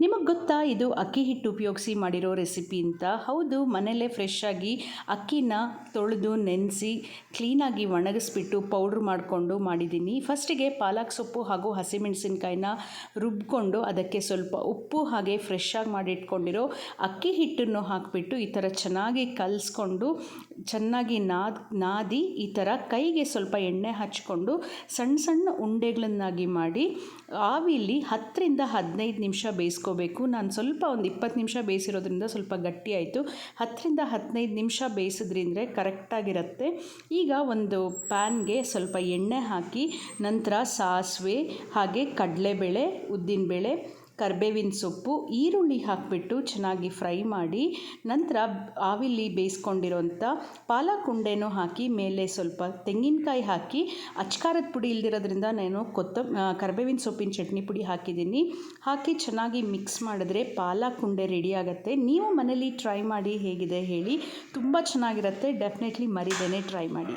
ನಿಮಗೆ ಗೊತ್ತಾ ಇದು ಅಕ್ಕಿ ಹಿಟ್ಟು ಉಪಯೋಗಿಸಿ ಮಾಡಿರೋ ರೆಸಿಪಿ ಅಂತ? ಹೌದು, ಮನೆಯಲ್ಲೇ ಫ್ರೆಶ್ ಆಗಿ ಅಕ್ಕಿನ ತೊಳೆದು ನೆನೆಸಿ ಕ್ಲೀನಾಗಿ ಒಣಗಿಸ್ಬಿಟ್ಟು ಪೌಡ್ರ್ ಮಾಡಿಕೊಂಡು ಮಾಡಿದ್ದೀನಿ. ಫಸ್ಟಿಗೆ ಪಾಲಕ್ ಸೊಪ್ಪು ಹಾಗೂ ಹಸಿಮೆಣಸಿನ್ಕಾಯಿನ ರುಬ್ಕೊಂಡು ಅದಕ್ಕೆ ಸ್ವಲ್ಪ ಉಪ್ಪು ಹಾಗೆ ಫ್ರೆಶ್ ಆಗಿ ಮಾಡಿಟ್ಕೊಂಡಿರೋ ಅಕ್ಕಿ ಹಿಟ್ಟನ್ನು ಹಾಕಿಬಿಟ್ಟು ಈ ಥರ ಚೆನ್ನಾಗಿ ಕಲಿಸ್ಕೊಂಡು ಚೆನ್ನಾಗಿ ನಾದಿ ಈ ಥರ ಕೈಗೆ ಸ್ವಲ್ಪ ಎಣ್ಣೆ ಹಚ್ಕೊಂಡು ಸಣ್ಣ ಸಣ್ಣ ಉಂಡೆಗಳನ್ನಾಗಿ ಮಾಡಿ ಆವಿಲಿ 10ರಿಂದ 15 ನಿಮಿಷ ಬೇಯಿಸ್ಕೋಬೇಕು. ನಾನು ಸ್ವಲ್ಪ ಒಂದು 20 ನಿಮಿಷ ಬೇಯಿಸಿರೋದ್ರಿಂದ ಸ್ವಲ್ಪ ಗಟ್ಟಿ ಆಯಿತು. 10ರಿಂದ 15 ನಿಮಿಷ ಬೇಯಿಸಿದ್ರಿಂದ ಕರೆಕ್ಟಾಗಿರುತ್ತೆ. ಈಗ ಒಂದು ಪ್ಯಾನ್ಗೆ ಸ್ವಲ್ಪ ಎಣ್ಣೆ ಹಾಕಿ ನಂತರ ಸಾಸಿವೆ ಹಾಗೆ ಕಡಲೆಬೇಳೆ, ಉದ್ದಿನಬೇಳೆ, ಕರಿಬೇವಿನ ಸೊಪ್ಪು, ಈರುಳ್ಳಿ ಹಾಕಿಬಿಟ್ಟು ಚೆನ್ನಾಗಿ ಫ್ರೈ ಮಾಡಿ ನಂತರ ಆವಿಲಿ ಬೇಯಿಸ್ಕೊಂಡಿರೋಂಥ ಪಾಲಕ್ ಉಂಡೆನೂ ಹಾಕಿ ಮೇಲೆ ಸ್ವಲ್ಪ ತೆಂಗಿನಕಾಯಿ ಹಾಕಿ ಅಚ್ಕಾರದ ಪುಡಿ ಇಲ್ದಿರೋದ್ರಿಂದ ನಾನು ಕರಿಬೇವಿನ ಸೊಪ್ಪಿನ ಚಟ್ನಿ ಪುಡಿ ಹಾಕಿದ್ದೀನಿ. ಹಾಕಿ ಚೆನ್ನಾಗಿ ಮಿಕ್ಸ್ ಮಾಡಿದ್ರೆ ಪಾಲಕ್ ಉಂಡೆ ರೆಡಿ ಆಗುತ್ತೆ. ನೀವು ಮನೇಲಿ ಟ್ರೈ ಮಾಡಿ ಹೇಗಿದೆ ಹೇಳಿ, ತುಂಬ ಚೆನ್ನಾಗಿರುತ್ತೆ. ಡೆಫಿನೆಟ್ಲಿ ಮರಿದೇನೆ ಟ್ರೈ ಮಾಡಿ.